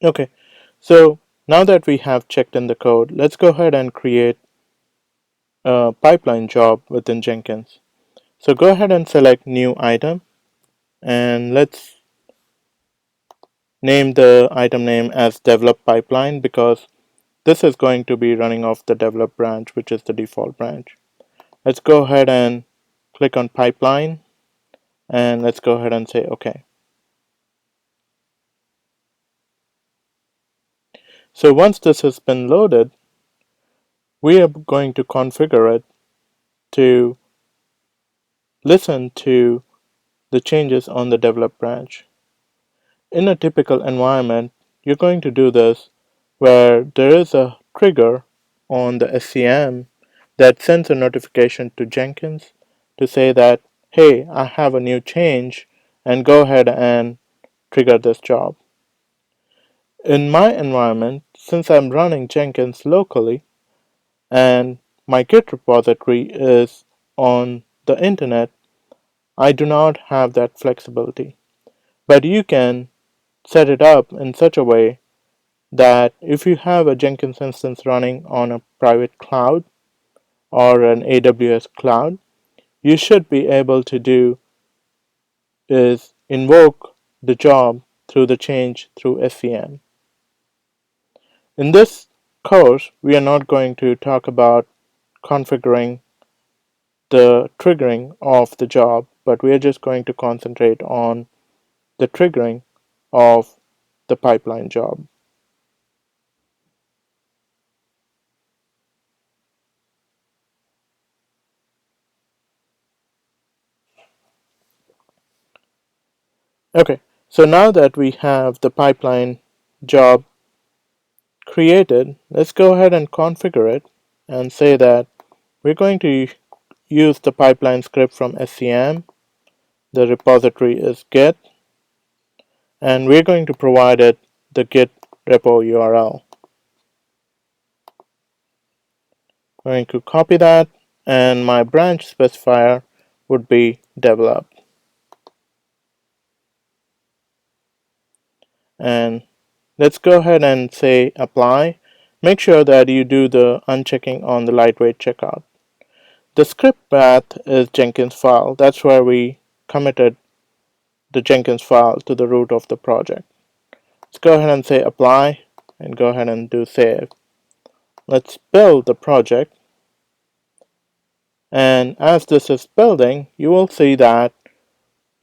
Okay, so now that we have checked in the code, let's go ahead and create a pipeline job within Jenkins. So go ahead and select new item, and let's name the item name as develop pipeline because this is going to be running off the develop branch, which is the default branch. Let's go ahead and click on pipeline, and let's go ahead and say OK. So once this has been loaded, we are going to configure it to listen to the changes on the develop branch. In a typical environment, you're going to do this where there is a trigger on the SCM that sends a notification to Jenkins to say that, hey, I have a new change, and go ahead and trigger this job. In my environment, since I'm running Jenkins locally and my Git repository is on the internet, I do not have that flexibility. But you can set it up in such a way that if you have a Jenkins instance running on a private cloud or an AWS cloud, you should be able to do is invoke the job through the change through SCM. In this course, we are not going to talk about configuring the triggering of the job, but we are just going to concentrate on the triggering of the pipeline job. Okay, so now that we have the pipeline job created, let's go ahead and configure it and say that we're going to use the pipeline script from SCM. The repository is Git, and we're going to provide it the Git repo URL. I'm going to copy that, and my branch specifier would be develop. And let's go ahead and say apply. Make sure that you do the unchecking on the lightweight checkout. The script path is Jenkins file. That's where we committed the Jenkins file to the root of the project. Let's go ahead and say apply and go ahead and do save. Let's build the project. And as this is building, you will see that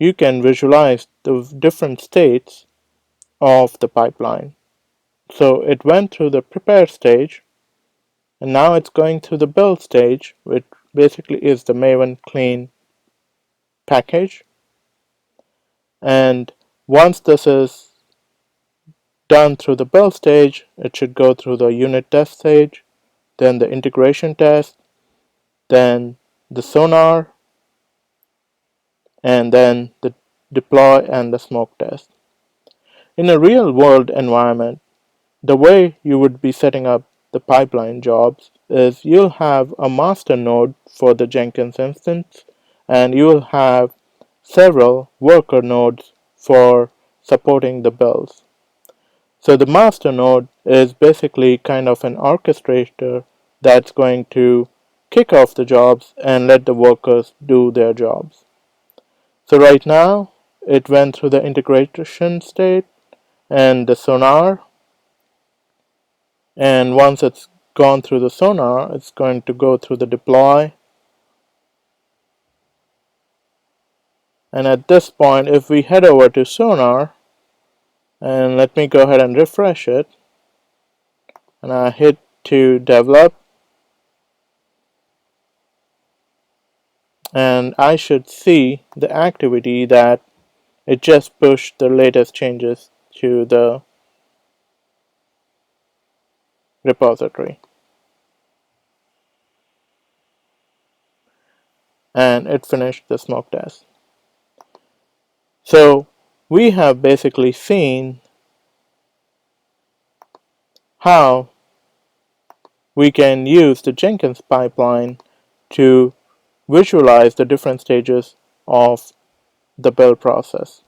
you can visualize the different states of the pipeline. So it went through the prepare stage, and now it's going through the build stage, which basically is the Maven clean package. And once this is done through the build stage, it should go through the unit test stage, then the integration test, then the sonar, and then the deploy and the smoke test. In a real world environment, the way you would be setting up the pipeline jobs is you'll have a master node for the Jenkins instance, and you will have several worker nodes for supporting the builds. So the master node is basically kind of an orchestrator that's going to kick off the jobs and let the workers do their jobs. So right now it went through the integration state and the sonar, and once it's gone through the sonar, it's going to go through the deploy. And at this point, if we head over to sonar, and let me go ahead and refresh it, and I hit to develop, and I should see the activity that it just pushed the latest changes to the repository, and it finished the smoke test. So we have basically seen how we can use the Jenkins pipeline to visualize the different stages of the build process.